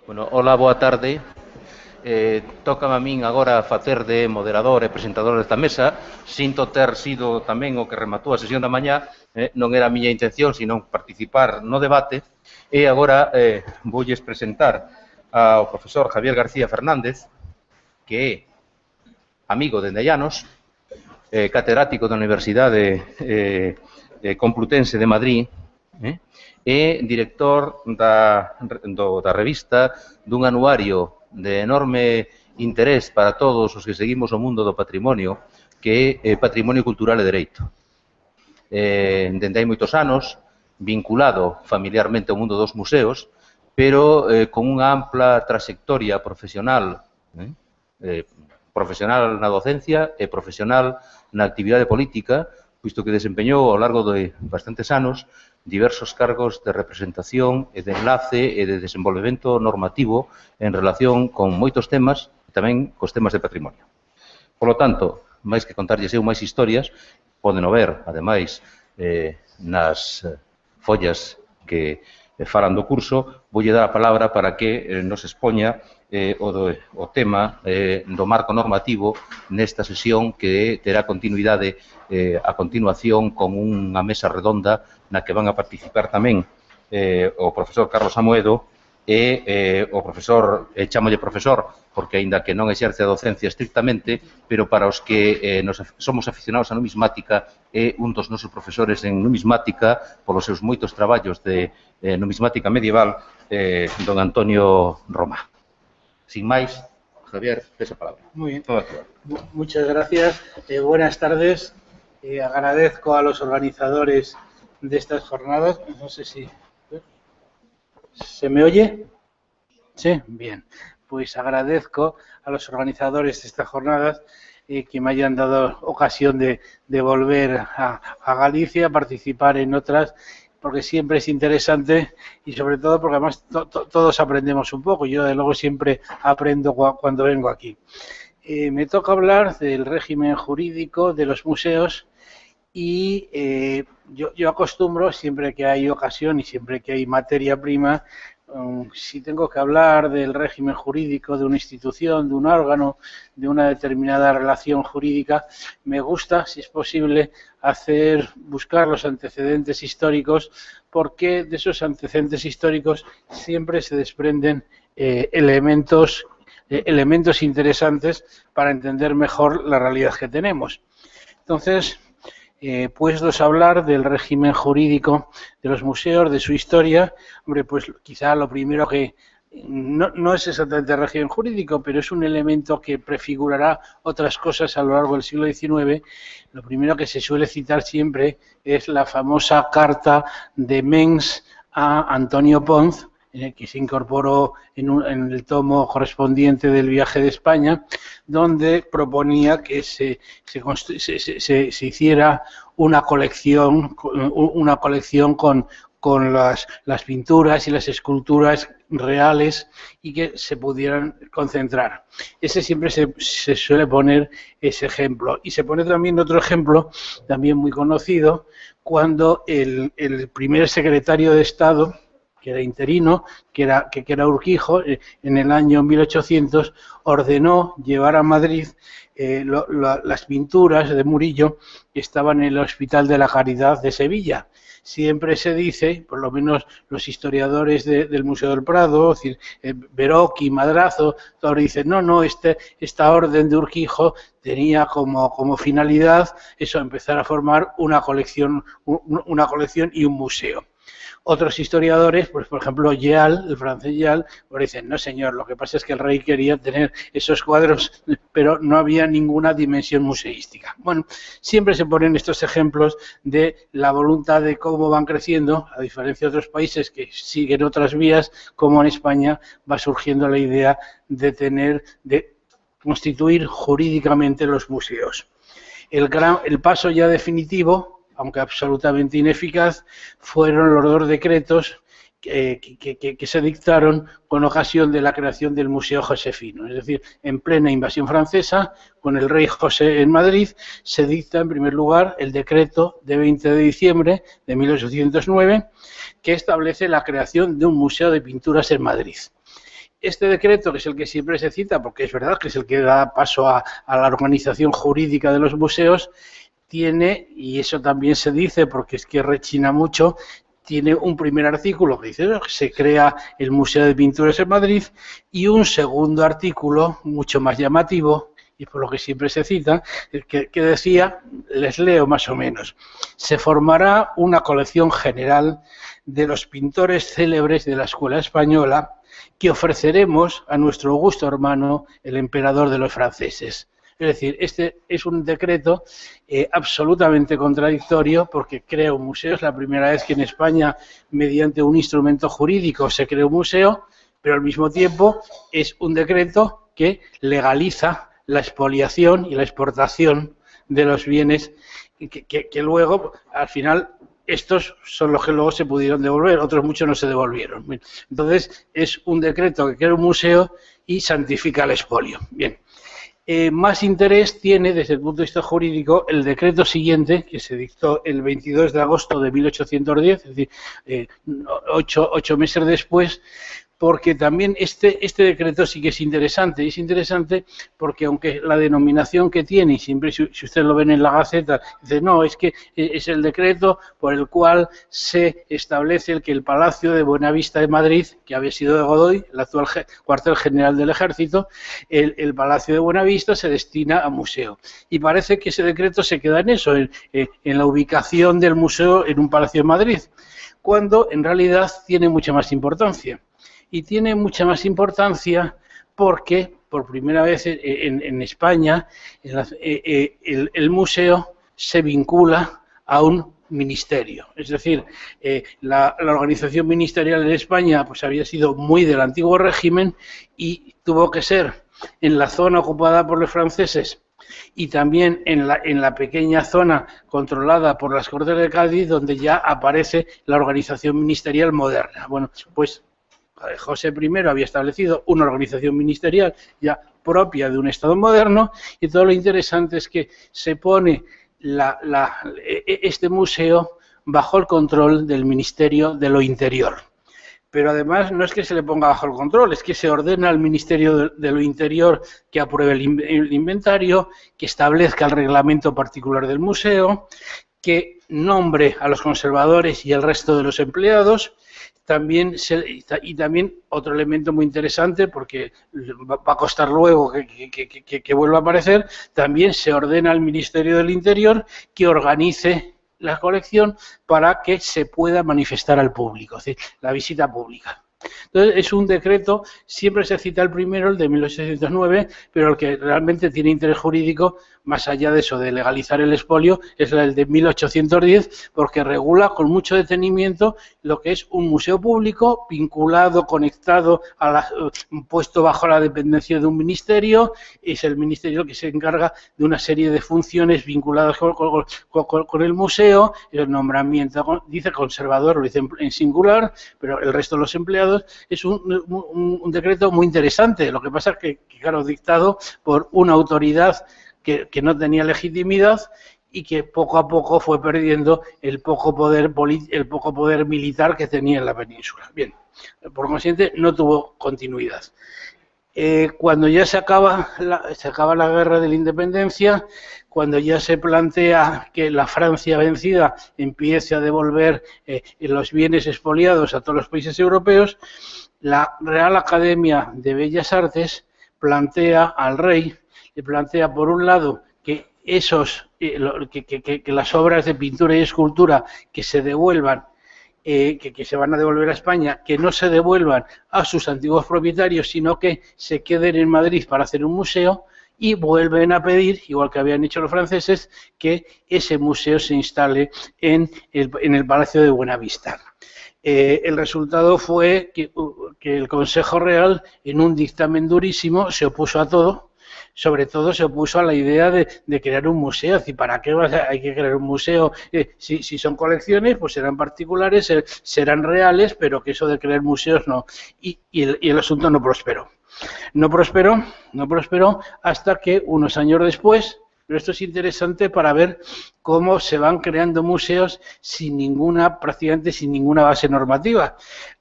Bueno, hola, boa tarde. Tócame a min agora facer de moderador e presentador desta mesa. Sinto ter sido tamén o que rematou a sesión da mañá. Non era a miña intención, sino participar no debate. E agora voulles presentar ao profesor Javier García Fernández, que é amigo de Nellanos, catedrático da Universidade Complutense de Madrid, e director da revista dun anuario de enorme interés para todos os que seguimos o mundo do patrimonio, que é Patrimonio Cultural e Dereito. Dende hai moitos anos, vinculado familiarmente ao mundo dos museos, pero con unha ampla trayectoria profesional, profesional na docencia e profesional na actividade política, puesto que desempeñou ao largo de bastantes anos diversos cargos de representación e de enlace e de desenvolvemento normativo en relación con moitos temas e tamén cos temas de patrimonio. Por lo tanto, máis que contarlles eu máis historias, poden ver, ademais, nas follas que falan do curso, voulle dar a palabra para que nos expoña o tema do marco normativo nesta sesión que terá continuidade a continuación con unha mesa redonda na que van a participar tamén o profesor Carlos Amoedo e o profesor, chámolle profesor, porque aínda que non exerce a docencia estrictamente, pero para os que somos aficionados a numismática, é un dos nosos profesores en numismática, polos seus moitos traballos de numismática medieval, don Antonio Roma. Sin máis, Javier, esa palabra. Muy bien. Muchas gracias. Buenas tardes. Agradezco a los organizadores de estas jornadas. No sé si... ¿Se me oye? Sí, bien. Pues agradezco a los organizadores de estas jornadas que me hayan dado ocasión de volver a Galicia, a participar en otras, porque siempre es interesante y sobre todo porque además todos aprendemos un poco. Yo, de luego, siempre aprendo cuando vengo aquí. Me toca hablar del régimen jurídico de los museos y yo acostumbro, siempre que hay ocasión y siempre que hay materia prima, si tengo que hablar del régimen jurídico de una institución, de un órgano, de una determinada relación jurídica, me gusta, si es posible, buscar los antecedentes históricos, porque de esos antecedentes históricos siempre se desprenden elementos interesantes para entender mejor la realidad que tenemos. Entonces, puestos a hablar del régimen jurídico de los museos, de su historia, hombre, pues quizá lo primero que no es exactamente el régimen jurídico, pero es un elemento que prefigurará otras cosas a lo largo del siglo XIX. Lo primero que se suele citar siempre es la famosa carta de Mengs a Antonio Ponz, que se incorporó en el tomo correspondiente del viaje de España, donde proponía que se hiciera una colección con las pinturas y las esculturas reales y que se pudieran concentrar. Ese siempre se suele poner ese ejemplo. Y se pone también otro ejemplo, también muy conocido, cuando el primer secretario de Estado, que era interino, que era Urquijo, en el año 1800 ordenó llevar a Madrid las pinturas de Murillo que estaban en el Hospital de la Caridad de Sevilla. Siempre se dice, por lo menos los historiadores del Museo del Prado, es decir, Verocchi, Madrazo, todos dicen, no, esta orden de Urquijo tenía como finalidad eso, empezar a formar una colección y un museo. Otros historiadores, pues por ejemplo Yeal, el francés Yeal, pues dicen, no señor, lo que pasa es que el rey quería tener esos cuadros, pero no había ninguna dimensión museística. Bueno, siempre se ponen estos ejemplos de la voluntad de cómo van creciendo, a diferencia de otros países que siguen otras vías, como en España va surgiendo la idea de constituir jurídicamente los museos. El paso ya definitivo, aunque absolutamente ineficaz, fueron los dos decretos que se dictaron con ocasión de la creación del Museo Josefino. Es decir, en plena invasión francesa, con el rey José en Madrid, se dicta en primer lugar el decreto de 20 de diciembre de 1809, que establece la creación de un museo de pinturas en Madrid. este decreto, que es el que siempre se cita, porque es verdad que es el que da paso a la organización jurídica de los museos, tiene, y eso también se dice porque es que rechina mucho, tiene un primer artículo que dice que se crea el Museo de Pinturas en Madrid y un segundo artículo mucho más llamativo, y por lo que siempre se cita, que decía, les leo más o menos, se formará una colección general de los pintores célebres de la escuela española que ofreceremos a nuestro augusto hermano, el emperador de los franceses. Es decir, este es un decreto absolutamente contradictorio porque crea un museo. Es la primera vez que en España, mediante un instrumento jurídico, se crea un museo, pero al mismo tiempo es un decreto que legaliza la expoliación y la exportación de los bienes que luego, al final, estos son los que luego se pudieron devolver, otros muchos no se devolvieron. Bien, entonces, es un decreto que crea un museo y santifica el expolio. Bien. Más interés tiene, desde el punto de vista jurídico, el decreto siguiente, que se dictó el 22 de agosto de 1810, es decir, 8 meses después, porque también este decreto sí que es interesante. Y es interesante porque aunque la denominación que tiene, y siempre si ustedes lo ven en la Gaceta, dice, no, es que es el decreto por el cual se establece que el Palacio de Buenavista de Madrid, que había sido de Godoy, el actual cuartel general del Ejército, el Palacio de Buenavista se destina a museo. Y parece que ese decreto se queda en eso, en la ubicación del museo en un palacio de Madrid, cuando en realidad tiene mucha más importancia. Y tiene mucha más importancia porque, por primera vez en España, el museo se vincula a un ministerio. Es decir, la organización ministerial en España pues había sido muy del antiguo régimen y tuvo que ser en la zona ocupada por los franceses y también en la pequeña zona controlada por las Cortes de Cádiz, donde ya aparece la organización ministerial moderna. Bueno, pues José I había establecido una organización ministerial ya propia de un Estado moderno y todo lo interesante es que se pone este museo bajo el control del Ministerio de lo Interior. Pero además no es que se le ponga bajo el control, es que se ordena al Ministerio de lo Interior que apruebe el inventario, que establezca el reglamento particular del museo, que nombre a los conservadores y al resto de los empleados. También otro elemento muy interesante, porque va a costar luego que vuelva a aparecer, también se ordena al Ministerio del Interior que organice la colección para que se pueda manifestar al público, es decir, la visita pública. Entonces, es un decreto, siempre se cita el primero, el de 1809, pero el que realmente tiene interés jurídico, más allá de eso, de legalizar el expolio, es el de 1810, porque regula con mucho detenimiento lo que es un museo público vinculado, conectado, puesto bajo la dependencia de un ministerio. Es el ministerio que se encarga de una serie de funciones vinculadas con el museo, el nombramiento, dice conservador, lo dice en singular, pero el resto de los empleados. Es un decreto muy interesante. Lo que pasa es que, claro, dictado por una autoridad que no tenía legitimidad y que poco a poco fue perdiendo el poco poder militar que tenía en la península. Bien, por consiguiente, no tuvo continuidad. Cuando ya se acaba la guerra de la independencia, cuando ya se plantea que la Francia vencida empiece a devolver los bienes expoliados a todos los países europeos, la Real Academia de Bellas Artes plantea al rey, le plantea por un lado que que las obras de pintura y escultura que se devuelvan, que se van a devolver a España, que no se devuelvan a sus antiguos propietarios, sino que se queden en Madrid para hacer un museo, y vuelven a pedir, igual que habían hecho los franceses, que ese museo se instale en el Palacio de Buenavista. El resultado fue que el Consejo Real, en un dictamen durísimo, se opuso a todo. Sobre todo se opuso a la idea de crear un museo. Es decir, ¿para qué hay que crear un museo? Si son colecciones, pues serán particulares, serán reales, pero que eso de crear museos no. Y el asunto no prosperó. No prosperó hasta que unos años después, pero esto es interesante para ver cómo se van creando museos prácticamente sin ninguna base normativa.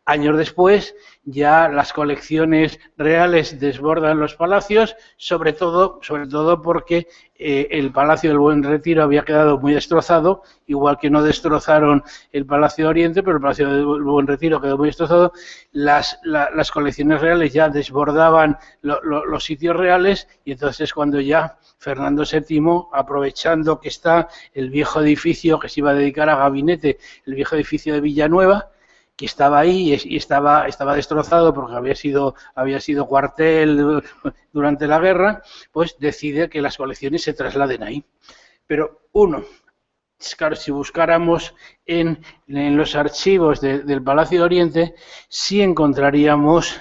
Años después, ya las colecciones reales desbordan los palacios, sobre todo porque el Palacio del Buen Retiro había quedado muy destrozado, igual que no destrozaron el Palacio de Oriente, pero el Palacio del Buen Retiro quedó muy destrozado. Las colecciones reales ya desbordaban los sitios reales, y entonces es cuando ya Fernando VII, aprovechando que está el viejo edificio que se iba a dedicar a gabinete, el viejo edificio de Villanueva, que estaba ahí y estaba destrozado porque había sido cuartel durante la guerra, pues decide que las colecciones se trasladen ahí. Pero claro, si buscáramos en los archivos del Palacio de Oriente, sí encontraríamos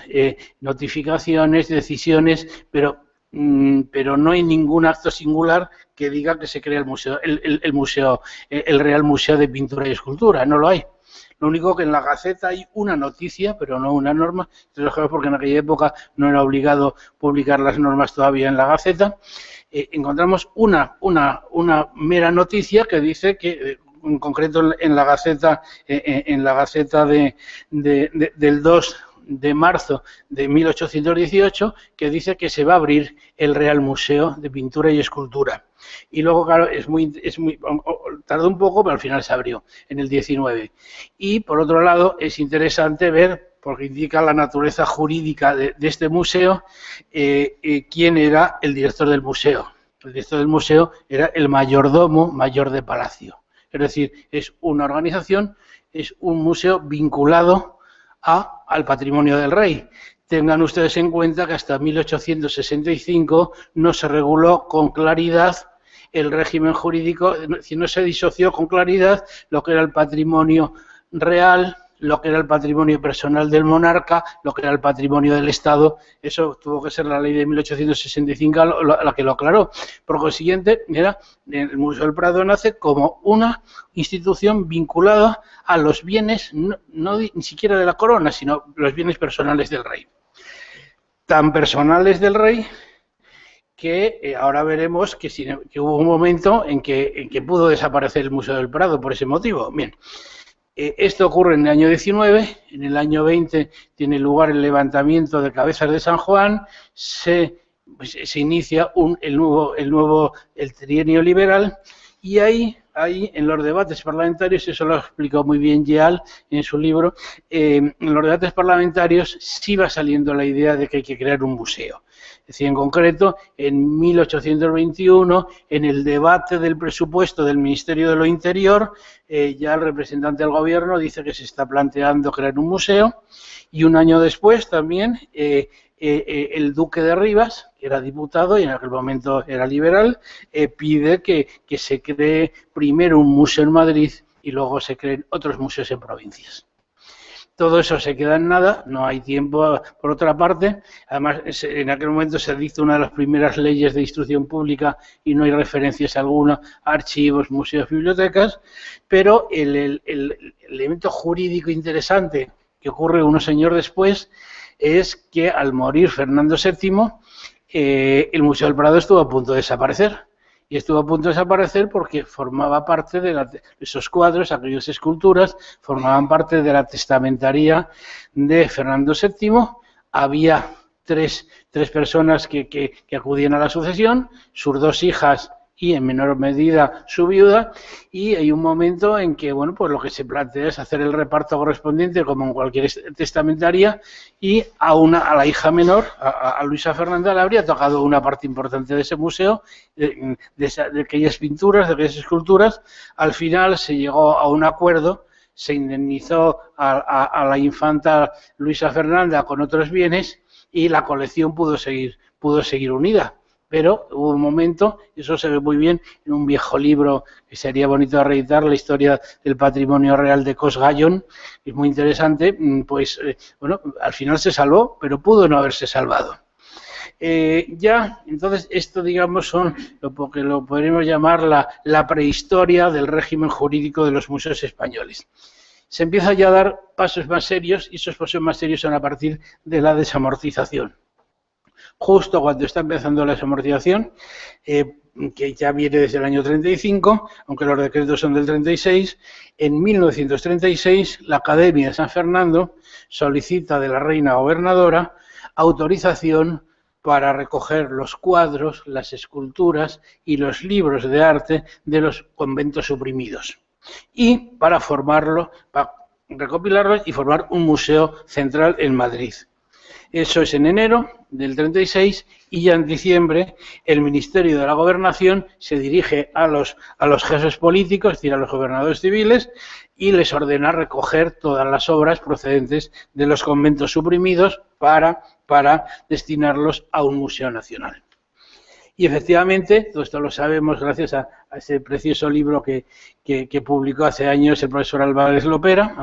notificaciones, decisiones, pero no hay ningún acto singular que diga que se crea el museo, el Real Museo de Pintura y Escultura. No lo hay. Lo único que en la Gaceta hay una noticia, pero no una norma, porque en aquella época no era obligado publicar las normas todavía en la Gaceta. Encontramos una mera noticia que dice que, en concreto en la Gaceta, del 2 de marzo de 1818, que dice que se va a abrir el Real Museo de Pintura y Escultura. Y luego, claro, tardó un poco, pero al final se abrió en el 19. Y, por otro lado, es interesante ver, porque indica la naturaleza jurídica de este museo, quién era el director del museo. El director del museo era el mayordomo mayor de palacio. Es decir, es una organización, es un museo vinculado al patrimonio del rey. Tengan ustedes en cuenta que hasta 1865 no se reguló con claridad el régimen jurídico, no se disoció con claridad lo que era el patrimonio real, lo que era el patrimonio personal del monarca, lo que era el patrimonio del Estado. Eso tuvo que ser la ley de 1865 la que lo aclaró. Por consiguiente, el Museo del Prado nace como una institución vinculada a los bienes, no ni siquiera de la corona, sino los bienes personales del rey. Tan personales del rey que ahora veremos que hubo un momento en que pudo desaparecer el Museo del Prado por ese motivo. Bien, esto ocurre en el año 19, en el año 20 tiene lugar el levantamiento de Cabezas de San Juan, se inicia el trienio liberal, y ahí en los debates parlamentarios, eso lo explicó muy bien Yeal en su libro, en los debates parlamentarios sí va saliendo la idea de que hay que crear un museo. Es decir, en concreto, en 1821, en el debate del presupuesto del Ministerio de lo Interior, ya el representante del gobierno dice que se está planteando crear un museo, y un año después también el duque de Rivas, que era diputado y en aquel momento era liberal, pide que se cree primero un museo en Madrid y luego se creen otros museos en provincias. Todo eso se queda en nada, no hay tiempo por otra parte. Además, en aquel momento se dicta una de las primeras leyes de instrucción pública y no hay referencias alguna a archivos, museos, bibliotecas, pero el elemento jurídico interesante que ocurre unos años después es que al morir Fernando VII, el Museo del Prado estuvo a punto de desaparecer. Y estuvo a punto de desaparecer porque formaba parte de esos cuadros, aquellas esculturas, formaban parte de la testamentaría de Fernando VII. Había tres personas que acudían a la sucesión, sus dos hijas y en menor medida su viuda, y hay un momento en que, bueno, pues lo que se plantea es hacer el reparto correspondiente como en cualquier testamentaria, y a la hija menor, a Luisa Fernanda, le habría tocado una parte importante de ese museo, de aquellas pinturas, de aquellas esculturas. Al final se llegó a un acuerdo, se indemnizó a la infanta Luisa Fernanda con otros bienes y la colección pudo seguir unida. Pero hubo un momento, y eso se ve muy bien en un viejo libro que sería bonito reeditar, la historia del patrimonio real de Cos Gallón, que es muy interesante, pues bueno, al final se salvó, pero pudo no haberse salvado. Entonces, esto, digamos, son lo que lo podríamos llamar la prehistoria del régimen jurídico de los museos españoles. Se empieza ya a dar pasos más serios, y esos pasos más serios son a partir de la desamortización. justo cuando está empezando la desamortización, que ya viene desde el año 35, aunque los decretos son del 36, en 1936 la Academia de San Fernando solicita de la reina gobernadora autorización para recoger los cuadros, las esculturas y los libros de arte de los conventos suprimidos y para recopilarlos y formar un museo central en Madrid. Eso es en enero del 36 y ya en diciembre el Ministerio de la Gobernación se dirige a los jefes políticos, es decir, a los gobernadores civiles, y les ordena recoger todas las obras procedentes de los conventos suprimidos para destinarlos a un museo nacional. Y efectivamente, todo esto lo sabemos gracias a ese precioso libro que publicó hace años el profesor Álvarez Lopera,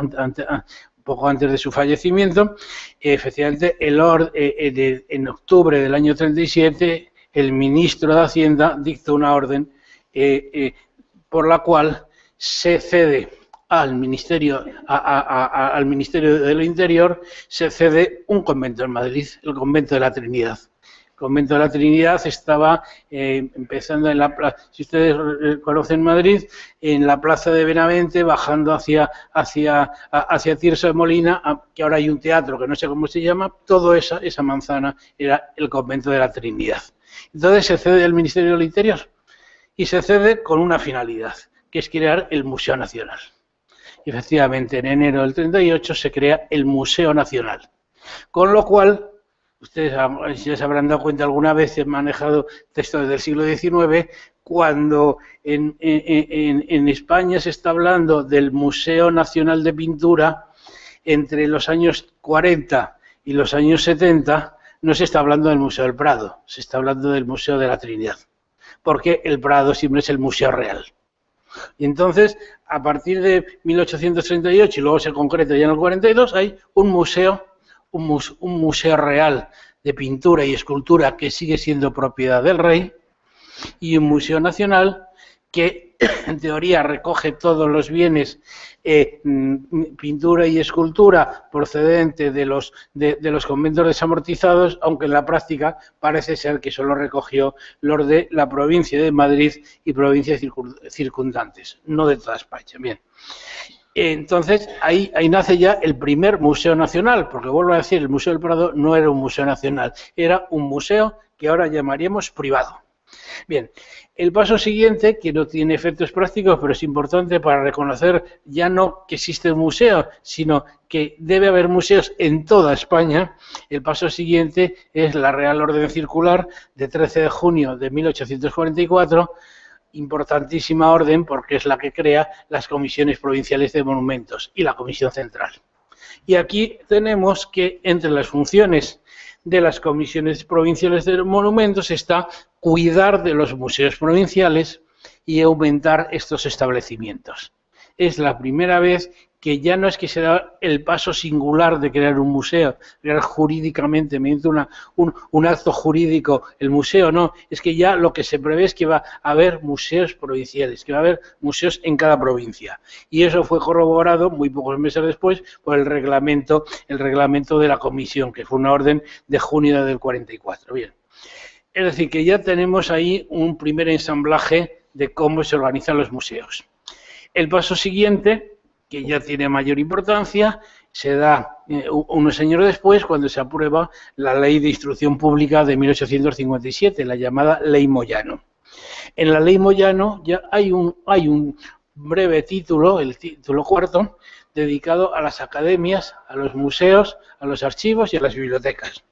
poco antes de su fallecimiento. Efectivamente, en octubre del año 37, el ministro de Hacienda dictó una orden por la cual se cede al Ministerio del Interior, se cede un convento en Madrid, el convento de la Trinidad. El convento de la Trinidad estaba empezando en la plaza, si ustedes conocen Madrid, en la plaza de Benavente, bajando hacia Tirso de Molina, que ahora hay un teatro que no sé cómo se llama, toda esa manzana era el convento de la Trinidad. Entonces se cede al Ministerio del Interior y se cede con una finalidad, que es crear el Museo Nacional. Y efectivamente, en enero del 38 se crea el Museo Nacional, con lo cual ustedes ya se habrán dado cuenta alguna vez, he manejado textos del siglo XIX, cuando en España se está hablando del Museo Nacional de Pintura, entre los años 40 y los años 70, no se está hablando del Museo del Prado, se está hablando del Museo de la Trinidad, porque el Prado siempre es el Museo Real. Y entonces, a partir de 1838, y luego se concreta ya en el 42, hay un museo real de pintura y escultura que sigue siendo propiedad del rey y un museo nacional que en teoría recoge todos los bienes, pintura y escultura procedente de los conventos desamortizados, aunque en la práctica parece ser que solo recogió los de la provincia de Madrid y provincias circundantes, no de toda España. Bien. Entonces, ahí nace ya el primer museo nacional, porque vuelvo a decir, el Museo del Prado no era un museo nacional, era un museo que ahora llamaríamos privado. Bien, el paso siguiente, que no tiene efectos prácticos, pero es importante para reconocer ya no que existe un museo, sino que debe haber museos en toda España. El paso siguiente es la Real Orden Circular de 13 de junio de 1844, importantísima orden porque es la que crea las comisiones provinciales de monumentos y la comisión central. Y aquí tenemos que entre las funciones de las comisiones provinciales de monumentos está cuidar de los museos provinciales y aumentar estos establecimientos. Es la primera vez que ya no es que se da el paso singular de crear un museo, crear jurídicamente, mediante un acto jurídico el museo, no, es que ya lo que se prevé es que va a haber museos provinciales, que va a haber museos en cada provincia. Y eso fue corroborado muy pocos meses después por el reglamento de la comisión, que fue una orden de junio del 44. Bien. Es decir, que ya tenemos ahí un primer ensamblaje de cómo se organizan los museos. El paso siguiente, que ya tiene mayor importancia, se da unos años después cuando se aprueba la Ley de Instrucción Pública de 1857, la llamada Ley Moyano. En la Ley Moyano ya hay un breve título, el título cuarto, dedicado a las academias, a los museos, a los archivos y a las bibliotecas.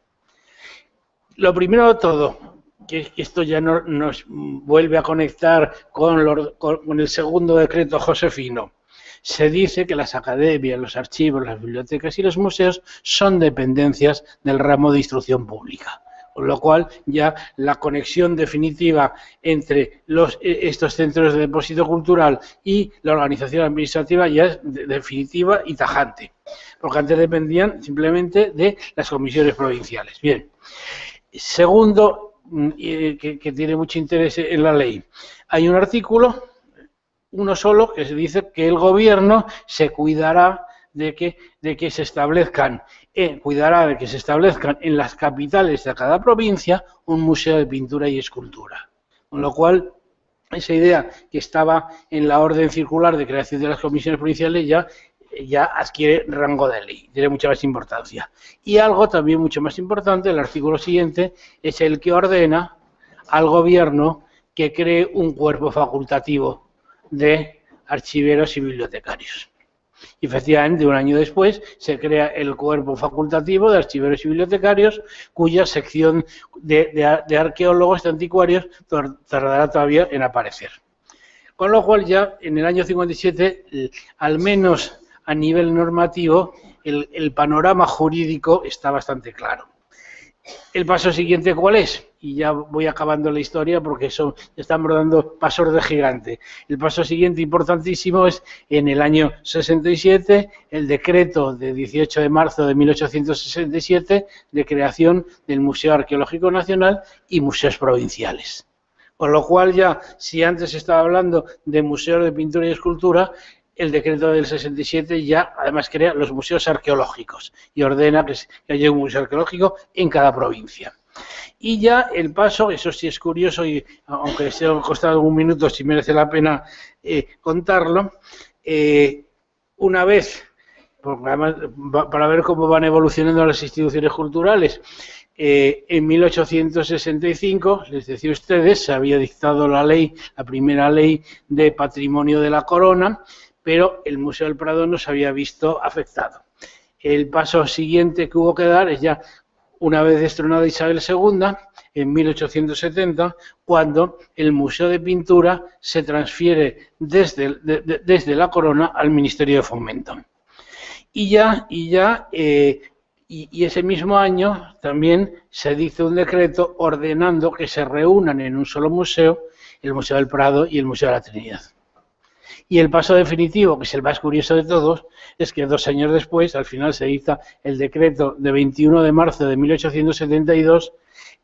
Lo primero de todo, que esto ya nos vuelve a conectar con el segundo decreto josefino. Se dice que las academias, los archivos, las bibliotecas y los museos son dependencias del ramo de instrucción pública. Con lo cual ya la conexión definitiva entre estos centros de depósito cultural y la organización administrativa ya es definitiva y tajante. Porque antes dependían simplemente de las comisiones provinciales. Bien. Segundo, que tiene mucho interés en la ley, hay un artículo, uno solo, que se dice que el gobierno se cuidará de que se establezcan, cuidará de que se establezcan en las capitales de cada provincia un museo de pintura y escultura. Con lo cual, esa idea que estaba en la orden circular de creación de las comisiones provinciales ya adquiere rango de ley, tiene mucha más importancia. Y algo también mucho más importante, el artículo siguiente, es el que ordena al gobierno que cree un cuerpo facultativo de archiveros y bibliotecarios. Y efectivamente, un año después, se crea el cuerpo facultativo de archiveros y bibliotecarios, cuya sección de arqueólogos y anticuarios tardará todavía en aparecer. Con lo cual, ya en el año 57, al menos a nivel normativo, el panorama jurídico está bastante claro. ¿El paso siguiente cuál es? Y ya voy acabando la historia porque estamos dando pasos de gigante. El paso siguiente importantísimo es en el año 67, el decreto de 18 de marzo de 1867 de creación del Museo Arqueológico Nacional y museos provinciales. Con lo cual ya, si antes estaba hablando de museos de pintura y escultura, el decreto del 67 ya además crea los museos arqueológicos y ordena que haya un museo arqueológico en cada provincia. Y ya el paso, eso sí es curioso y aunque se ha costado un minuto, sí merece la pena contarlo, una vez, porque además, para ver cómo van evolucionando las instituciones culturales, en 1865, les decía a ustedes, se había dictado la primera ley de patrimonio de la corona, pero el Museo del Prado no se había visto afectado. El paso siguiente que hubo que dar es ya, una vez destronada Isabel II, en 1870, cuando el Museo de Pintura se transfiere desde la corona al Ministerio de Fomento. Y ese mismo año también se dice un decreto ordenando que se reúnan en un solo museo, el Museo del Prado y el Museo de la Trinidad. Y el paso definitivo, que es el más curioso de todos, es que 2 años después, al final se dicta el decreto de 21 de marzo de 1872,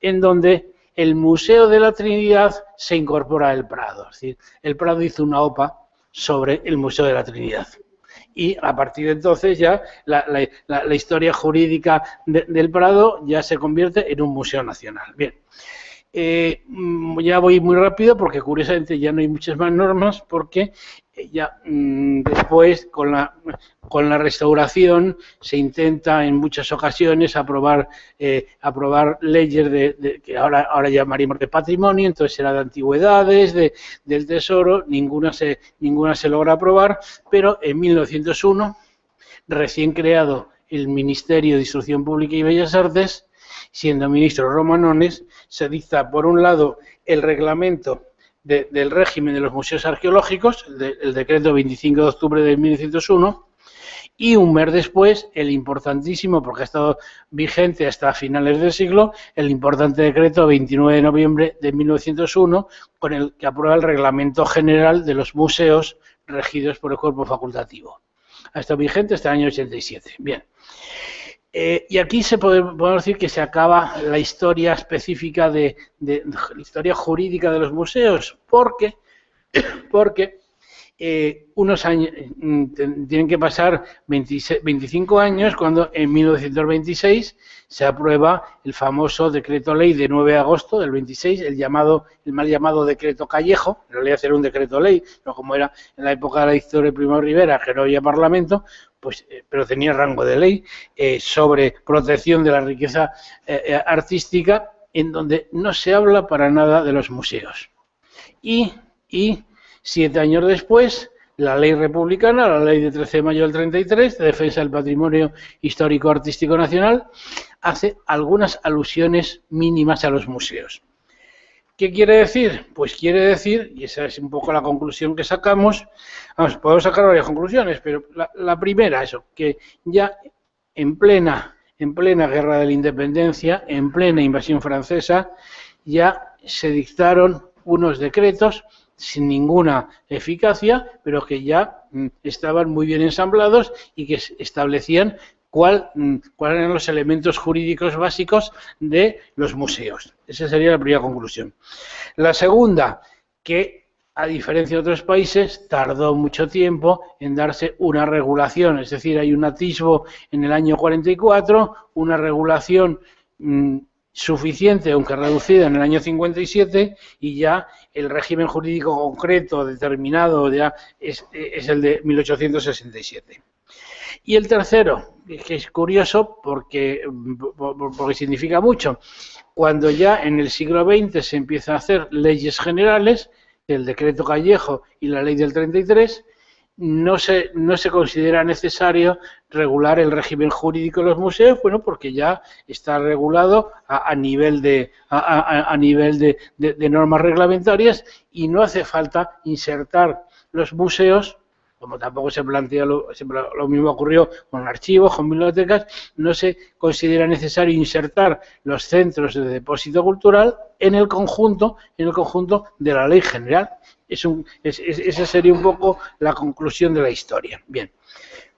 en donde el Museo de la Trinidad se incorpora al Prado. Es decir, el Prado hizo una OPA sobre el Museo de la Trinidad. Y a partir de entonces ya la historia jurídica del Prado ya se convierte en un museo nacional. Bien. Ya voy muy rápido porque curiosamente ya no hay muchas más normas porque ya después con la restauración se intenta en muchas ocasiones aprobar leyes que ahora llamaríamos de patrimonio, entonces será de antigüedades, del tesoro, ninguna se logra aprobar, pero en 1901, recién creado el Ministerio de Instrucción Pública y Bellas Artes, siendo ministro Romanones, se dicta por un lado el reglamento del régimen de los museos arqueológicos, el decreto 25 de octubre de 1901, y un mes después, el importantísimo, porque ha estado vigente hasta finales del siglo, el importante decreto 29 de noviembre de 1901, con el que aprueba el reglamento general de los museos regidos por el cuerpo facultativo. Ha estado vigente hasta el año 87. Bien. Y aquí podemos decir que se acaba la historia específica la historia jurídica de los museos, porque unos años, tienen que pasar 25 años cuando en 1926 se aprueba el famoso decreto ley de 9 de agosto del 26, el mal llamado decreto Callejo, en realidad era un decreto ley, no como era en la época de la dictadura de Primo de Rivera, que no había parlamento, pues, pero tenía rango de ley sobre protección de la riqueza artística, en donde no se habla para nada de los museos. Y 7 años después, la ley republicana, la ley de 13 de mayo del 33, de defensa del patrimonio histórico-artístico nacional, hace algunas alusiones mínimas a los museos. ¿Qué quiere decir? Pues quiere decir, y esa es un poco la conclusión que sacamos, podemos sacar varias conclusiones, pero la primera, eso, que ya en plena guerra de la independencia, en plena invasión francesa, ya se dictaron unos decretos sin ninguna eficacia, pero que ya estaban muy bien ensamblados y que establecían cuáles eran los elementos jurídicos básicos de los museos. Esa sería la primera conclusión. La segunda, que a diferencia de otros países, tardó mucho tiempo en darse una regulación. Es decir, hay un atisbo en el año 44, una regulación suficiente, aunque reducida, en el año 57, y ya el régimen jurídico concreto determinado ya es el de 1867. Y el tercero, que es curioso porque significa mucho, cuando ya en el siglo XX se empieza a hacer leyes generales, el decreto Callejo y la ley del 33, no se considera necesario regular el régimen jurídico de los museos, bueno, porque ya está regulado a nivel de normas reglamentarias y no hace falta insertar los museos, como tampoco se plantea, lo mismo ocurrió con archivos, con bibliotecas, no se considera necesario insertar los centros de depósito cultural en el conjunto de la ley general. Esa sería un poco la conclusión de la historia. Bien,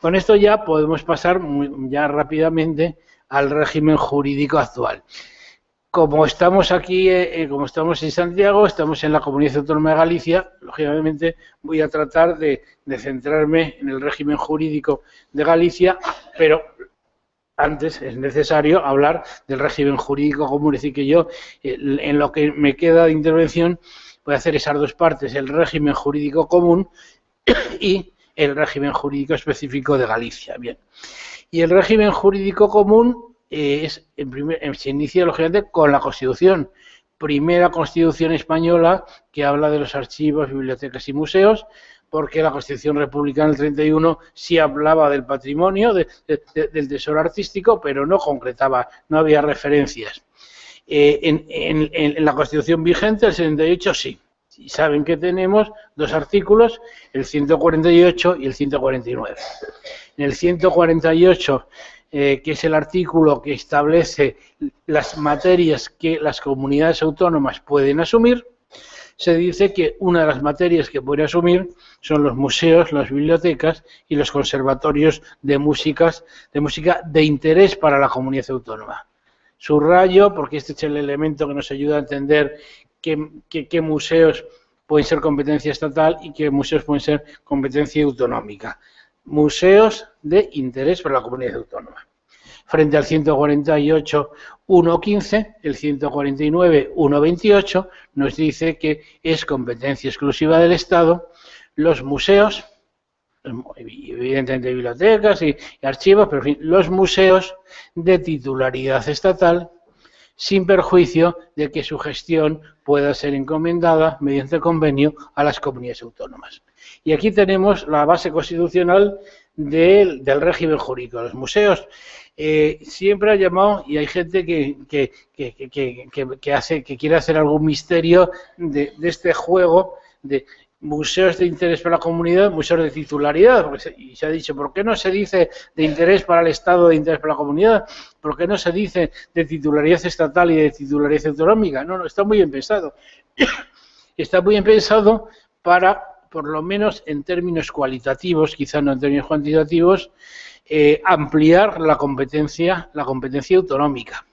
con esto ya podemos pasar ya rápidamente al régimen jurídico actual. Como estamos aquí, como estamos en Santiago, estamos en la Comunidad Autónoma de Galicia, lógicamente voy a tratar de centrarme en el régimen jurídico de Galicia, pero antes es necesario hablar del régimen jurídico común. Es decir, que yo, en lo que me queda de intervención, voy a hacer esas dos partes, el régimen jurídico común y el régimen jurídico específico de Galicia. Bien. Y el régimen jurídico común se inicia, lógicamente, con la Constitución. Primera Constitución española que habla de los archivos, bibliotecas y museos, porque la Constitución Republicana del 31 sí hablaba del patrimonio, del tesoro artístico, pero no concretaba, no había referencias. En la Constitución vigente, el 78, sí. Y saben que tenemos dos artículos, el 148 y el 149. En el 148, que es el artículo que establece las materias que las comunidades autónomas pueden asumir, se dice que una de las materias que pueden asumir son los museos, las bibliotecas y los conservatorios de música de interés para la comunidad autónoma. Subrayo, porque este es el elemento que nos ayuda a entender qué museos pueden ser competencia estatal y qué museos pueden ser competencia autonómica. Museos de interés para la comunidad autónoma. Frente al 148.1.15, el 149.1.28 nos dice que es competencia exclusiva del Estado los museos, evidentemente bibliotecas y archivos, pero en fin, los museos de titularidad estatal, sin perjuicio de que su gestión pueda ser encomendada mediante convenio a las comunidades autónomas. Y aquí tenemos la base constitucional del régimen jurídico. Los museos siempre ha llamado, y hay gente que quiere hacer algún misterio de este juego de museos de interés para la comunidad, museos de titularidad, porque se ha dicho, ¿por qué no se dice de interés para el Estado, de interés para la comunidad? ¿Por qué no se dice de titularidad estatal y de titularidad autonómica? No, está muy bien pensado. Está muy bien pensado para, por lo menos en términos cualitativos, quizá no en términos cuantitativos, ampliar la competencia autonómica.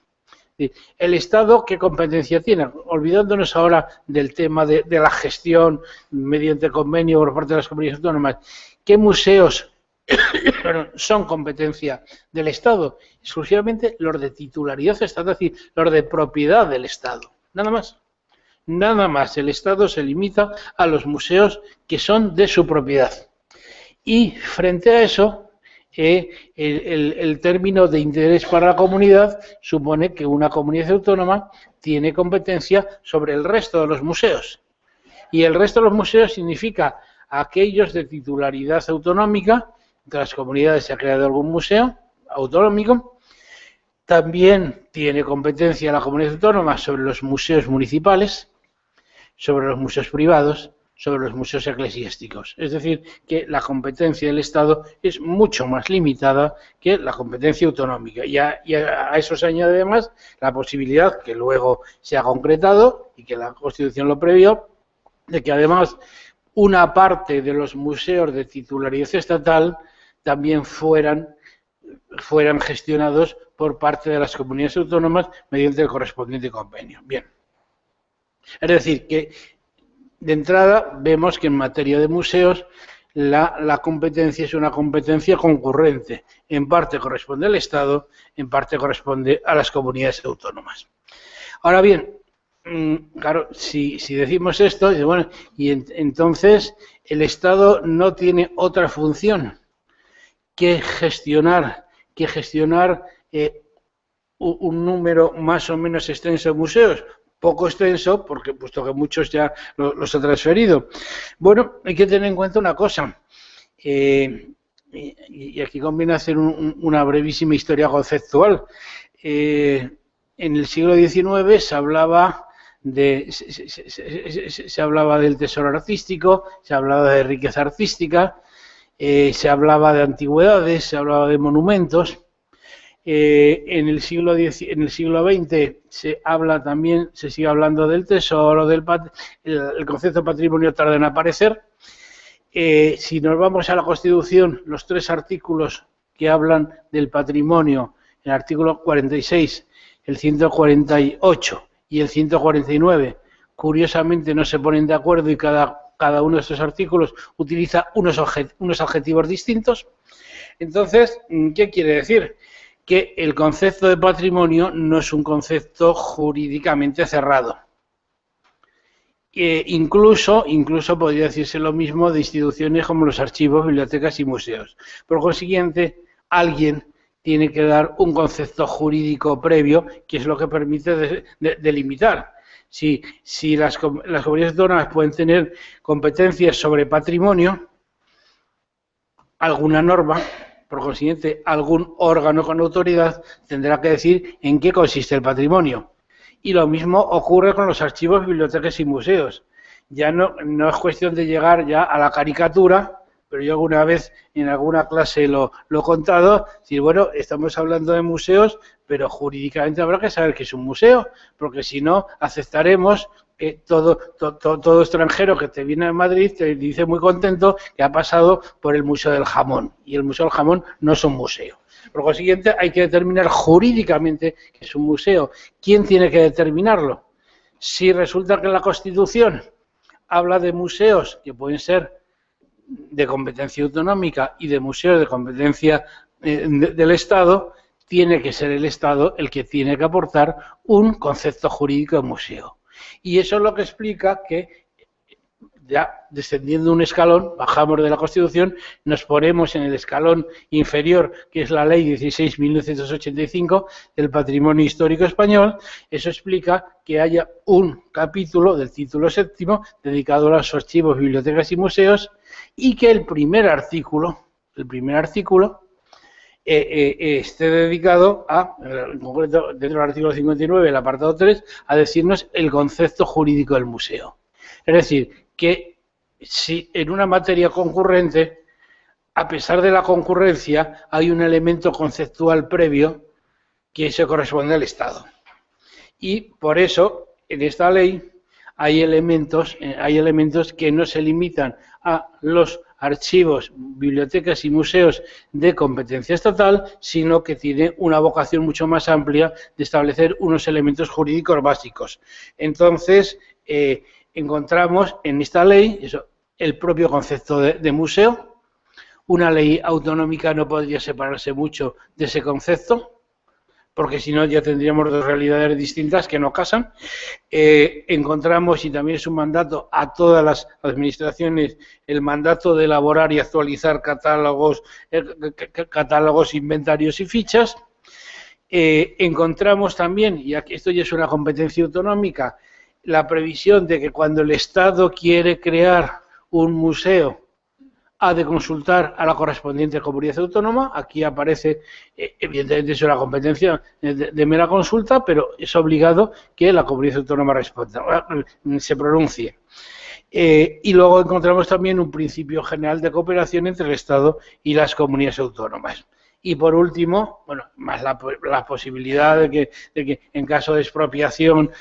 El Estado, ¿qué competencia tiene? Olvidándonos ahora del tema de la gestión mediante convenio por parte de las comunidades autónomas, ¿qué museos son competencia del Estado? Exclusivamente los de titularidad estatal, es decir, los de propiedad del Estado. Nada más. Nada más. El Estado se limita a los museos que son de su propiedad. Y frente a eso, el término de interés para la comunidad supone que una comunidad autónoma tiene competencia sobre el resto de los museos. Y el resto de los museos significa aquellos de titularidad autonómica, entre las comunidades se ha creado algún museo autonómico. También tiene competencia la comunidad autónoma sobre los museos municipales, sobre los museos privados, sobre los museos eclesiásticos. Es decir, que la competencia del Estado es mucho más limitada que la competencia autonómica. Y a eso se añade además la posibilidad, que luego se ha concretado y que la Constitución lo previó, de que además una parte de los museos de titularidad estatal también fueran gestionados por parte de las comunidades autónomas mediante el correspondiente convenio. Bien. Es decir, que de entrada vemos que en materia de museos la competencia es una competencia concurrente. En parte corresponde al Estado, en parte corresponde a las comunidades autónomas. Ahora bien, claro, si decimos esto, bueno, y entonces el Estado no tiene otra función que gestionar un número más o menos extenso de museos. Poco extenso, porque puesto que muchos ya los ha transferido. Bueno, hay que tener en cuenta una cosa, y aquí conviene hacer una brevísima historia conceptual. En el siglo XIX se hablaba del tesoro artístico, se hablaba de riqueza artística, se hablaba de antigüedades, se hablaba de monumentos. En el siglo XX se sigue hablando del tesoro, el concepto de patrimonio tarda en aparecer. Si nos vamos a la Constitución, los 3 artículos que hablan del patrimonio, el artículo 46, el 148 y el 149, curiosamente no se ponen de acuerdo y cada uno de estos artículos utiliza unos adjetivos distintos. Entonces, ¿qué quiere decir? Que el concepto de patrimonio no es un concepto jurídicamente cerrado. Incluso podría decirse lo mismo de instituciones como los archivos, bibliotecas y museos. Por consiguiente, alguien tiene que dar un concepto jurídico previo, que es lo que permite delimitar. Si las comunidades autónomas pueden tener competencias sobre patrimonio, alguna norma, por consiguiente, algún órgano con autoridad tendrá que decir en qué consiste el patrimonio. Y lo mismo ocurre con los archivos, bibliotecas y museos. Ya no es cuestión de llegar ya a la caricatura, pero yo alguna vez en alguna clase lo he contado, decir, bueno, estamos hablando de museos, pero jurídicamente habrá que saber qué es un museo, porque si no, aceptaremos que todo extranjero que te viene a Madrid te dice muy contento que ha pasado por el Museo del Jamón, y el Museo del Jamón no es un museo. Por consiguiente, hay que determinar jurídicamente qué es un museo. ¿Quién tiene que determinarlo? Si resulta que la Constitución habla de museos que pueden ser de competencia autonómica y de museos de competencia del Estado, tiene que ser el Estado el que tiene que aportar un concepto jurídico de museo. Y eso es lo que explica que, ya descendiendo un escalón, bajamos de la Constitución, nos ponemos en el escalón inferior, que es la Ley 16.1985 del Patrimonio Histórico Español. Eso explica que haya un capítulo del título 7º dedicado a los archivos, bibliotecas y museos, y que el primer artículo esté dedicado a, en concreto, dentro del artículo 59, el apartado 3, a decirnos el concepto jurídico del museo. Es decir, que si en una materia concurrente, a pesar de la concurrencia, hay un elemento conceptual previo que se corresponde al Estado. Y por eso, en esta ley, hay elementos que no se limitan a los archivos, bibliotecas y museos de competencia estatal, sino que tiene una vocación mucho más amplia de establecer unos elementos jurídicos básicos. Entonces, encontramos en esta ley el propio concepto de museo. Una ley autonómica no podría separarse mucho de ese concepto, porque si no ya tendríamos 2 realidades distintas que no casan. Encontramos, y también es un mandato a todas las administraciones, el mandato de elaborar y actualizar catálogos, inventarios y fichas. Encontramos también, y aquí esto ya es una competencia autonómica, la previsión de que cuando el Estado quiere crear un museo ha de consultar a la correspondiente comunidad autónoma. Aquí aparece, evidentemente es una competencia de mera consulta, pero es obligado que la comunidad autónoma responda, se pronuncie. Y luego encontramos también un principio general de cooperación entre el Estado y las comunidades autónomas. Y por último, bueno, más la posibilidad de que en caso de expropiación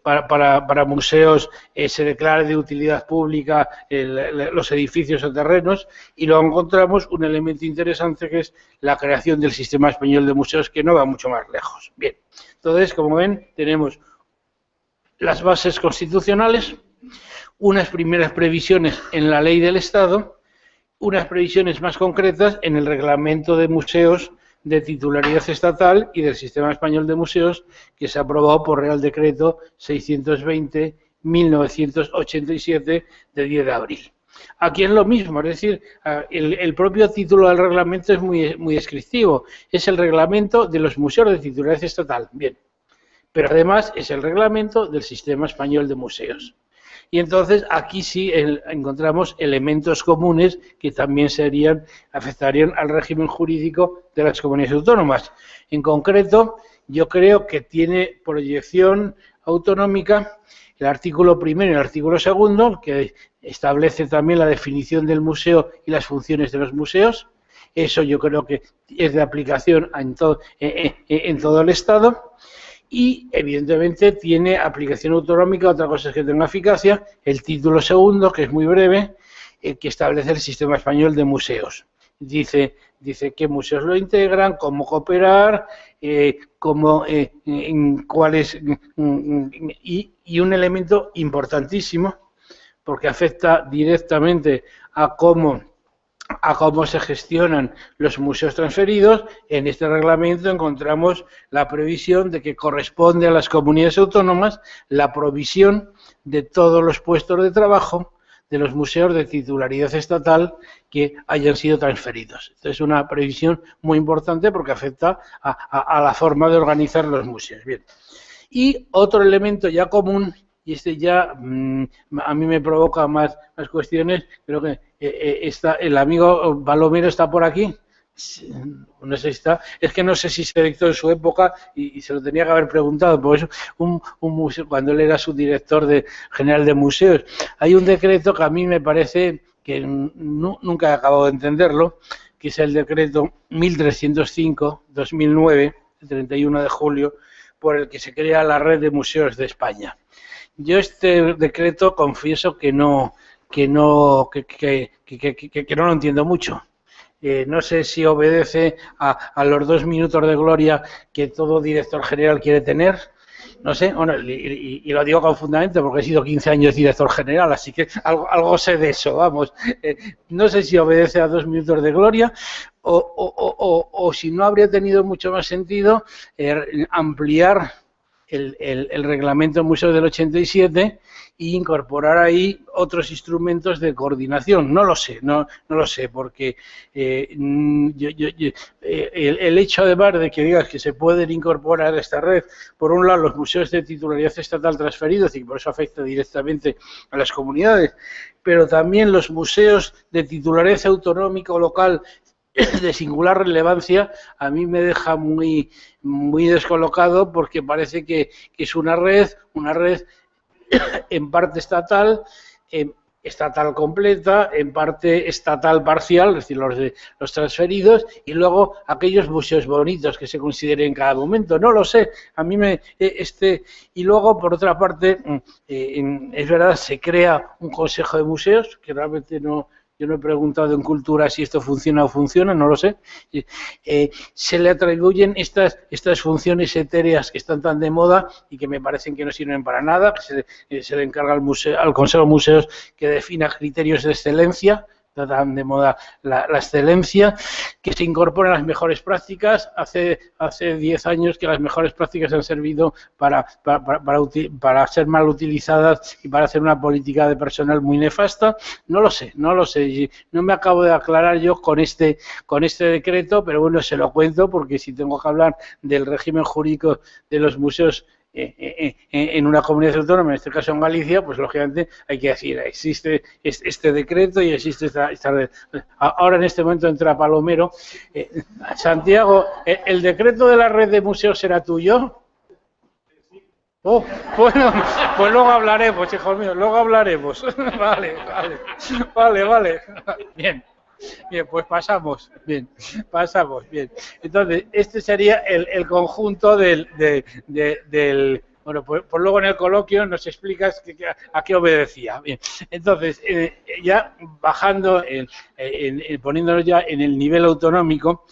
para museos se declare de utilidad pública los edificios o terrenos. Y luego encontramos un elemento interesante que es la creación del Sistema Español de Museos, que no va mucho más lejos. Bien, entonces, como ven, tenemos las bases constitucionales, unas primeras previsiones en la ley del Estado, unas previsiones más concretas en el reglamento de museos de titularidad estatal y del Sistema Español de Museos, que se aprobó por Real Decreto 620/1987 de 10 de abril. Aquí es lo mismo, es decir, el propio título del reglamento es muy descriptivo. Es el reglamento de los museos de titularidad estatal, bien, pero además es el reglamento del Sistema Español de Museos. Y entonces aquí sí encontramos elementos comunes que también afectarían al régimen jurídico de las comunidades autónomas. En concreto, yo creo que tiene proyección autonómica el artículo primero y el artículo segundo, que establece también la definición del museo y las funciones de los museos. Eso yo creo que es de aplicación en todo el Estado. Y, evidentemente, tiene aplicación autonómica, otra cosa es que tenga eficacia, el título segundo, que es muy breve, que establece el Sistema Español de Museos. Dice qué museos lo integran, cómo cooperar, cuáles... Y un elemento importantísimo, porque afecta directamente a cómo se gestionan los museos transferidos. En este reglamento encontramos la previsión de que corresponde a las comunidades autónomas la provisión de todos los puestos de trabajo de los museos de titularidad estatal que hayan sido transferidos. Esto es una previsión muy importante porque afecta a la forma de organizar los museos. Bien. Y otro elemento ya común, y este ya a mí me provoca más cuestiones, creo que el amigo Palomero está por aquí. No sé si está, es que no sé si se dictó en su época y se lo tenía que haber preguntado, por eso un museo, cuando él era subdirector general de museos. Hay un decreto que a mí me parece que nunca he acabado de entenderlo, que es el decreto 1305/2009, el 31 de julio, por el que se crea la Red de Museos de España. Yo este decreto confieso que no lo entiendo mucho. No sé si obedece a los 2 minutos de gloria que todo director general quiere tener. No sé, bueno, y lo digo con fundamento porque he sido 15 años director general, así que algo sé de eso, vamos. No sé si obedece a 2 minutos de gloria o si no habría tenido mucho más sentido ampliar el reglamento de museos del 87 e incorporar ahí otros instrumentos de coordinación. No lo sé, no lo sé, porque el hecho además de que digas que se pueden incorporar a esta red, por un lado los museos de titularidad estatal transferidos, y por eso afecta directamente a las comunidades, pero también los museos de titularidad autonómica o local de singular relevancia, a mí me deja muy descolocado, porque parece que es una red en parte estatal, estatal completa, en parte estatal parcial, es decir, los transferidos, y luego aquellos museos bonitos que se consideren en cada momento. No lo sé, a mí y luego, por otra parte, es verdad, se crea un consejo de museos, que realmente yo no he preguntado en Cultura si esto funciona o funciona, no lo sé. Se le atribuyen estas funciones etéreas que están tan de moda y que me parecen que no sirven para nada. Se le encarga al Consejo de Museos que defina criterios de excelencia, tan de moda la excelencia, que se incorporan las mejores prácticas. Hace 10 años que las mejores prácticas han servido para ser mal utilizadas y para hacer una política de personal muy nefasta. No lo sé, no me acabo de aclarar yo con este decreto, pero bueno, se lo cuento porque si tengo que hablar del régimen jurídico de los museos en una comunidad autónoma, en este caso en Galicia, pues lógicamente hay que decir, existe este decreto y existe esta red. Ahora en este momento entra Palomero. Santiago, ¿el decreto de la red de museos será tuyo? Oh, bueno, pues luego hablaremos, hijos míos, luego hablaremos. Vale. Bien, pues pasamos. Bien. Entonces, este sería el conjunto del bueno, pues luego en el coloquio nos explicas a qué obedecía. Bien. Entonces, ya bajando, poniéndonos ya en el nivel autonómico,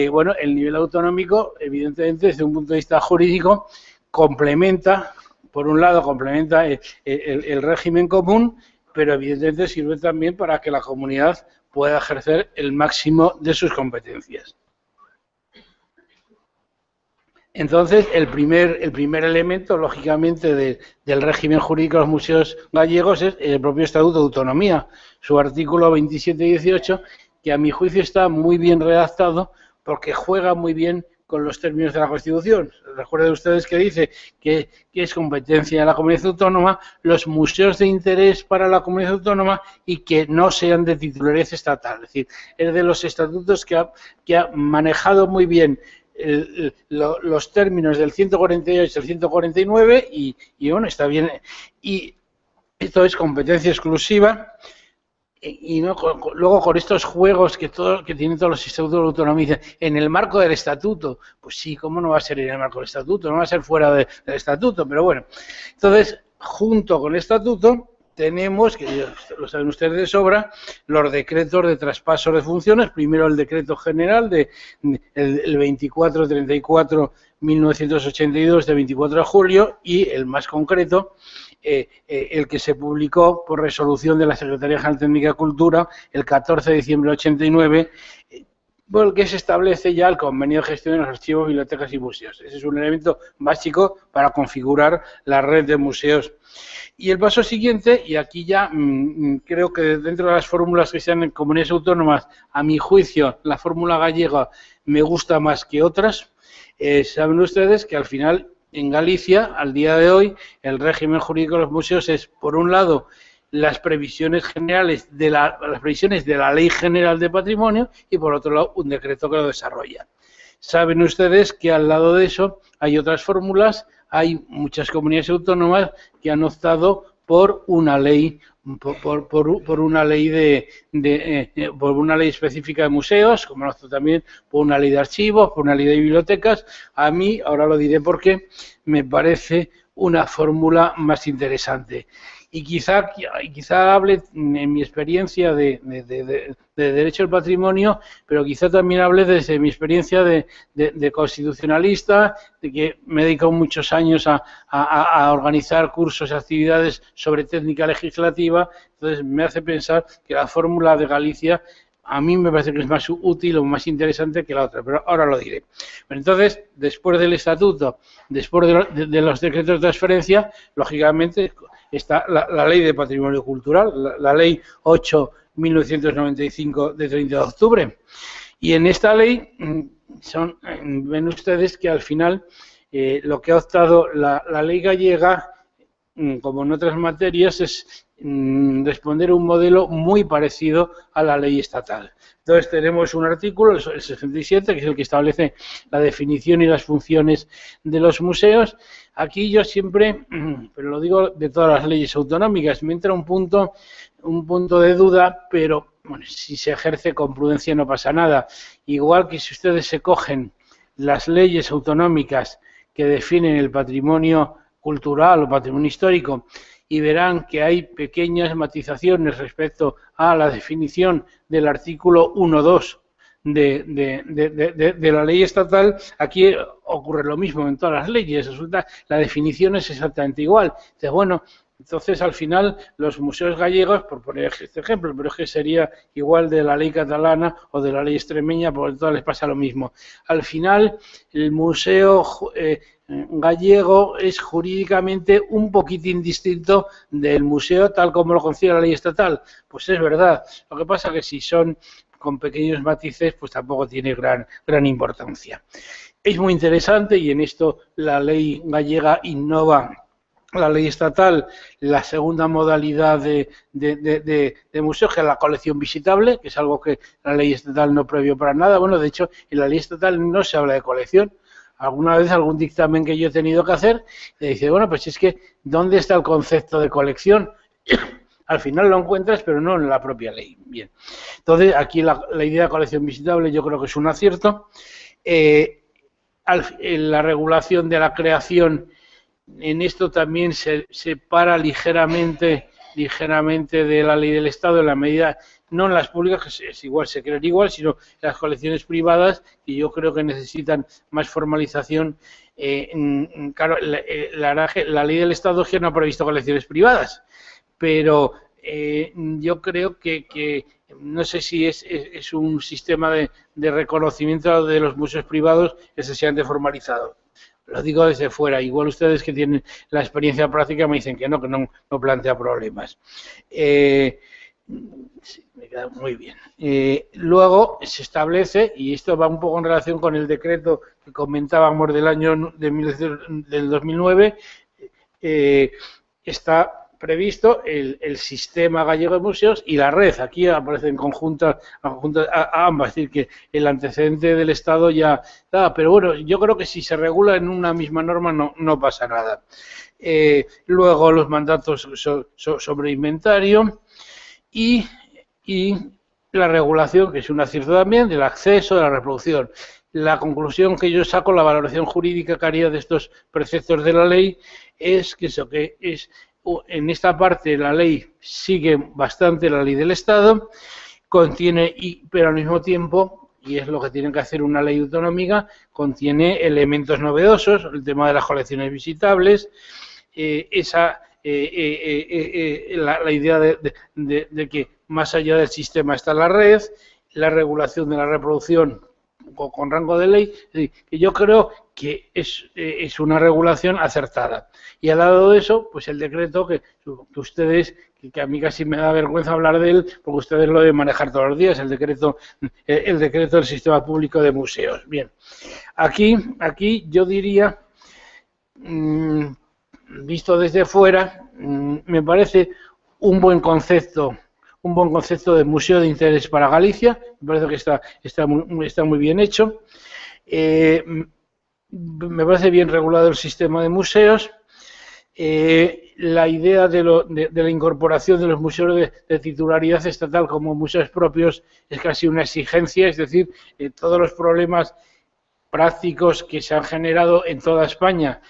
bueno, el nivel autonómico, evidentemente, desde un punto de vista jurídico, complementa por un lado, complementa el régimen común, pero evidentemente sirve también para que la comunidad pueda ejercer el máximo de sus competencias. Entonces, el primer elemento, lógicamente, del régimen jurídico de los museos gallegos es el propio Estatuto de Autonomía, su artículo 27 y 18, que a mi juicio está muy bien redactado porque juega muy bien con los términos de la Constitución. Recuerden ustedes que dice que es competencia de la comunidad autónoma los museos de interés para la comunidad autónoma y que no sean de titularidad estatal. Es decir, es de los estatutos que ha manejado muy bien los términos del 148 al 149 y bueno, está bien. Y esto es competencia exclusiva. Y no, luego con estos juegos que tienen todos los estatutos de autonomía en el marco del estatuto, pues sí, ¿cómo no va a ser en el marco del estatuto? No va a ser fuera del estatuto, pero bueno. Entonces, junto con el estatuto, tenemos, que lo saben ustedes de sobra, los decretos de traspaso de funciones. Primero el decreto general el 2434-1982 de 24 de julio y el más concreto, el que se publicó por resolución de la Secretaría General Técnica de Cultura el 14 de diciembre de 89, por el que se establece ya el convenio de gestión de los archivos, bibliotecas y museos. Ese es un elemento básico para configurar la red de museos. Y el paso siguiente, y aquí ya creo que dentro de las fórmulas que sean en comunidades autónomas, a mi juicio, la fórmula gallega me gusta más que otras. Saben ustedes que al final, en Galicia, al día de hoy, el régimen jurídico de los museos es, por un lado, las previsiones generales de la Ley General de Patrimonio y, por otro lado, un decreto que lo desarrolla. Saben ustedes que al lado de eso hay otras fórmulas, hay muchas comunidades autónomas que han optado por una ley, por una ley por una ley específica de museos, como lo hace también por una ley de archivos, por una ley de bibliotecas. A mí, ahora lo diré por qué, me parece una fórmula más interesante. Y quizá hable en mi experiencia de derecho al patrimonio, pero quizá también hable desde mi experiencia de constitucionalista, de que me he dedicado muchos años a organizar cursos y actividades sobre técnica legislativa. Entonces me hace pensar que la fórmula de Galicia a mí me parece que es más útil o más interesante que la otra, pero ahora lo diré. Pero entonces, después del estatuto, después de los decretos de transferencia, lógicamente está la Ley de Patrimonio Cultural, la Ley 8/1995 de 30 de octubre. Y en esta ley, ven ustedes que al final lo que ha optado la ley gallega, como en otras materias, es responder a un modelo muy parecido a la ley estatal. Entonces tenemos un artículo, el 67, que es el que establece la definición y las funciones de los museos. Aquí yo siempre, pero lo digo de todas las leyes autonómicas, me entra un punto de duda, pero bueno, si se ejerce con prudencia no pasa nada. Igual que si ustedes se cogen las leyes autonómicas que definen el patrimonio cultural o patrimonio histórico y verán que hay pequeñas matizaciones respecto a la definición del artículo 1.2 de la ley estatal. Aquí ocurre lo mismo en todas las leyes, resulta la definición es exactamente igual. Entonces, bueno, entonces al final los museos gallegos, por poner este ejemplo, pero es que sería igual de la ley catalana o de la ley extremeña, porque a todos les pasa lo mismo. Al final el museo gallego es jurídicamente un poquitín distinto del museo tal como lo concibe la ley estatal. Pues es verdad. Lo que pasa es que si son con pequeños matices, pues tampoco tiene gran importancia. Es muy interesante y en esto la ley gallega innova la ley estatal, la segunda modalidad de museo, que es la colección visitable, que es algo que la ley estatal no previó para nada. Bueno, de hecho, en la ley estatal no se habla de colección. Alguna vez algún dictamen que yo he tenido que hacer, le dice, bueno, pues es que, ¿dónde está el concepto de colección? Al final lo encuentras, pero no en la propia ley. Bien. Entonces, aquí la idea de colección visitable yo creo que es un acierto. La regulación de la creación, en esto también se separa ligeramente de la ley del Estado en la medida, no en las públicas, que es igual, se crean igual, sino en las colecciones privadas, que yo creo que necesitan más formalización. Claro, la ley del Estado que no ha previsto colecciones privadas, pero yo creo que no sé si es un sistema de reconocimiento de los museos privados excesivamente formalizado. Lo digo desde fuera. Igual ustedes que tienen la experiencia práctica me dicen que no plantea problemas. Sí, me queda muy bien. Luego se establece, y esto va un poco en relación con el decreto que comentábamos del año del 2009, está previsto el sistema gallego de museos y la red. Aquí aparecen conjuntas ambas, es decir, que el antecedente del Estado ya da, pero bueno, yo creo que si se regula en una misma norma no pasa nada. Luego los mandatos sobre inventario y la regulación, que es un acierto también, del acceso, de la reproducción. La conclusión que yo saco, la valoración jurídica que haría de estos preceptos de la ley, es que eso que es en esta parte la ley sigue bastante la ley del Estado, contiene, pero al mismo tiempo, y es lo que tiene que hacer una ley autonómica, contiene elementos novedosos, el tema de las colecciones visitables, la idea de que más allá del sistema está la red, la regulación de la reproducción con rango de ley, es decir, que yo creo que es una regulación acertada. Y al lado de eso, pues el decreto que ustedes, que a mí casi me da vergüenza hablar de él, porque ustedes lo deben manejar todos los días, el decreto del Sistema Público de Museos. Bien, aquí yo diría, visto desde fuera, me parece un buen concepto de museo de interés para Galicia. Me parece que está muy bien hecho. Me parece bien regulado el sistema de museos. La idea de la incorporación de los museos de titularidad estatal como museos propios es casi una exigencia, es decir, todos los problemas prácticos que se han generado en toda España,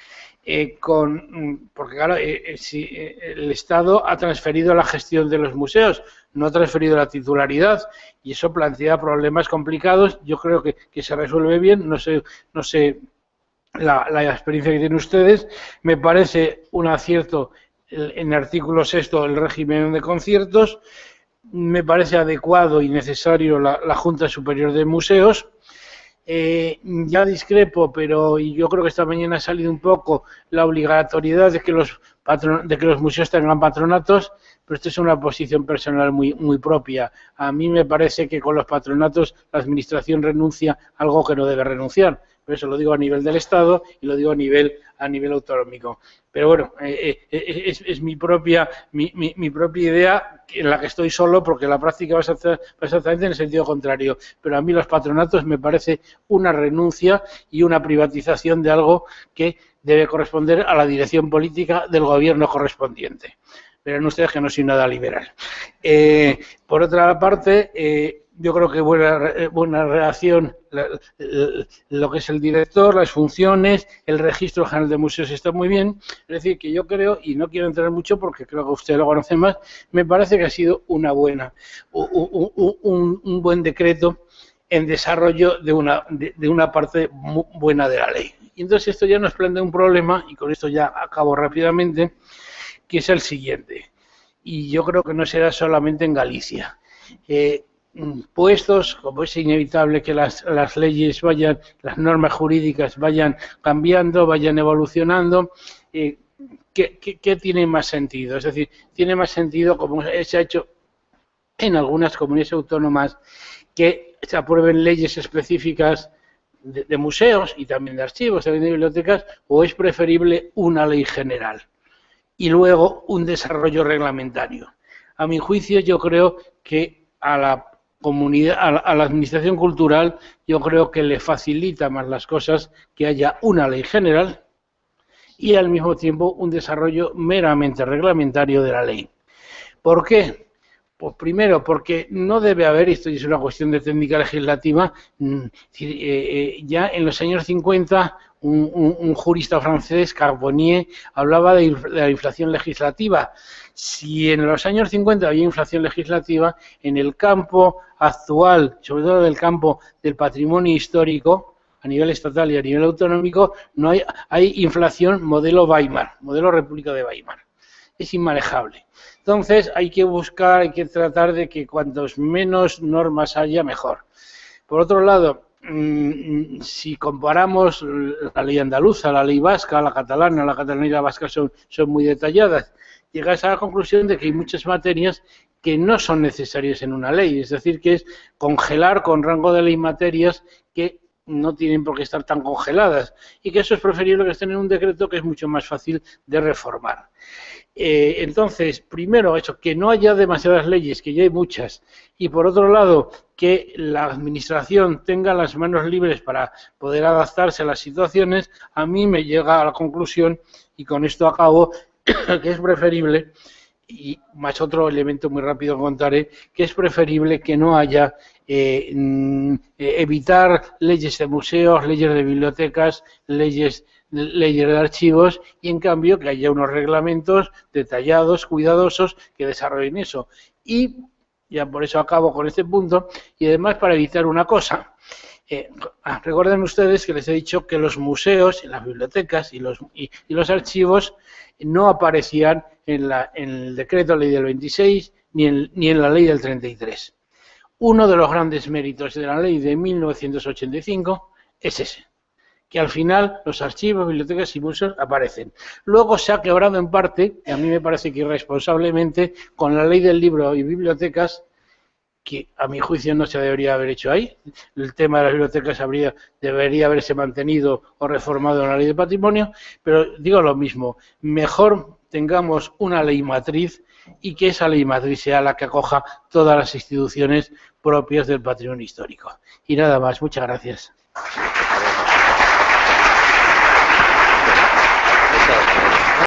porque claro, si el Estado ha transferido la gestión de los museos, no ha transferido la titularidad, y eso plantea problemas complicados. Yo creo que se resuelve bien, no sé la experiencia que tienen ustedes. Me parece un acierto en el artículo 6 el régimen de conciertos, me parece adecuado y necesario la Junta Superior de Museos. Ya discrepo, pero yo creo que esta mañana ha salido un poco la obligatoriedad de que los museos tengan patronatos, pero esto es una posición personal muy propia. A mí me parece que con los patronatos la Administración renuncia a algo que no debe renunciar. Por eso lo digo a nivel del Estado y lo digo a nivel autonómico. Pero bueno, es mi propia idea en la que estoy solo, porque la práctica va exactamente en el sentido contrario. Pero a mí los patronatos me parece una renuncia y una privatización de algo que debe corresponder a la dirección política del gobierno correspondiente. Verán ustedes que no soy nada liberal. Por otra parte, yo creo que buena relación lo que es el director, las funciones, el registro general de museos está muy bien. Es decir, que yo creo, y no quiero entrar mucho porque creo que usted lo conoce más, me parece que ha sido un buen decreto en desarrollo de una parte muy buena de la ley. Y entonces esto ya nos plantea un problema, y con esto ya acabo rápidamente, que es el siguiente. Y yo creo que no será solamente en Galicia. Puestos, como es inevitable que las leyes las normas jurídicas vayan cambiando, vayan evolucionando, ¿qué tiene más sentido? Es decir, tiene más sentido, como se ha hecho en algunas comunidades autónomas, que se aprueben leyes específicas de museos y también de archivos, también de bibliotecas, o es preferible una ley general y luego un desarrollo reglamentario. A mi juicio, yo creo que a la comunidad, a la administración cultural, yo creo que le facilita más las cosas que haya una ley general y al mismo tiempo un desarrollo meramente reglamentario de la ley. ¿Por qué? Pues primero, porque no debe haber, esto es una cuestión de técnica legislativa, ya en los años 50 un jurista francés, Carbonnier, hablaba de la inflación legislativa. Si en los años 50 había inflación legislativa, en el campo actual, sobre todo en el campo del patrimonio histórico, a nivel estatal y a nivel autonómico, no hay inflación modelo Weimar, modelo República de Weimar. Es inmanejable. Entonces hay que buscar, hay que tratar de que cuantos menos normas haya, mejor. Por otro lado, si comparamos la ley andaluza, la ley vasca, la catalana y la vasca son muy detalladas, llegas a la conclusión de que hay muchas materias que no son necesarias en una ley, es decir, que es congelar con rango de ley materias que no tienen por qué estar tan congeladas y que eso es preferible que estén en un decreto que es mucho más fácil de reformar. Entonces, primero, eso, que no haya demasiadas leyes, que ya hay muchas, y por otro lado, que la administración tenga las manos libres para poder adaptarse a las situaciones, a mí me llega a la conclusión, y con esto acabo, que es preferible, y más otro elemento muy rápido que contaré, que es preferible que no haya evitar leyes de museos, leyes de bibliotecas, leyes de archivos, y en cambio que haya unos reglamentos detallados, cuidadosos, que desarrollen eso. Y ya por eso acabo con este punto, y además para evitar una cosa. Recuerden ustedes que les he dicho que los museos, las bibliotecas y los archivos no aparecían en el decreto ley del 26 ni en la ley del 33. Uno de los grandes méritos de la ley de 1985 es ese, que al final los archivos, bibliotecas y museos aparecen. Luego se ha quebrado en parte, y a mí me parece que irresponsablemente, con la ley del libro y bibliotecas, que a mi juicio no se debería haber hecho ahí. El tema de las bibliotecas debería haberse mantenido o reformado en la ley de patrimonio, pero digo lo mismo, mejor tengamos una ley matriz y que esa ley matriz sea la que acoja todas las instituciones propias del patrimonio histórico. Y nada más, muchas gracias.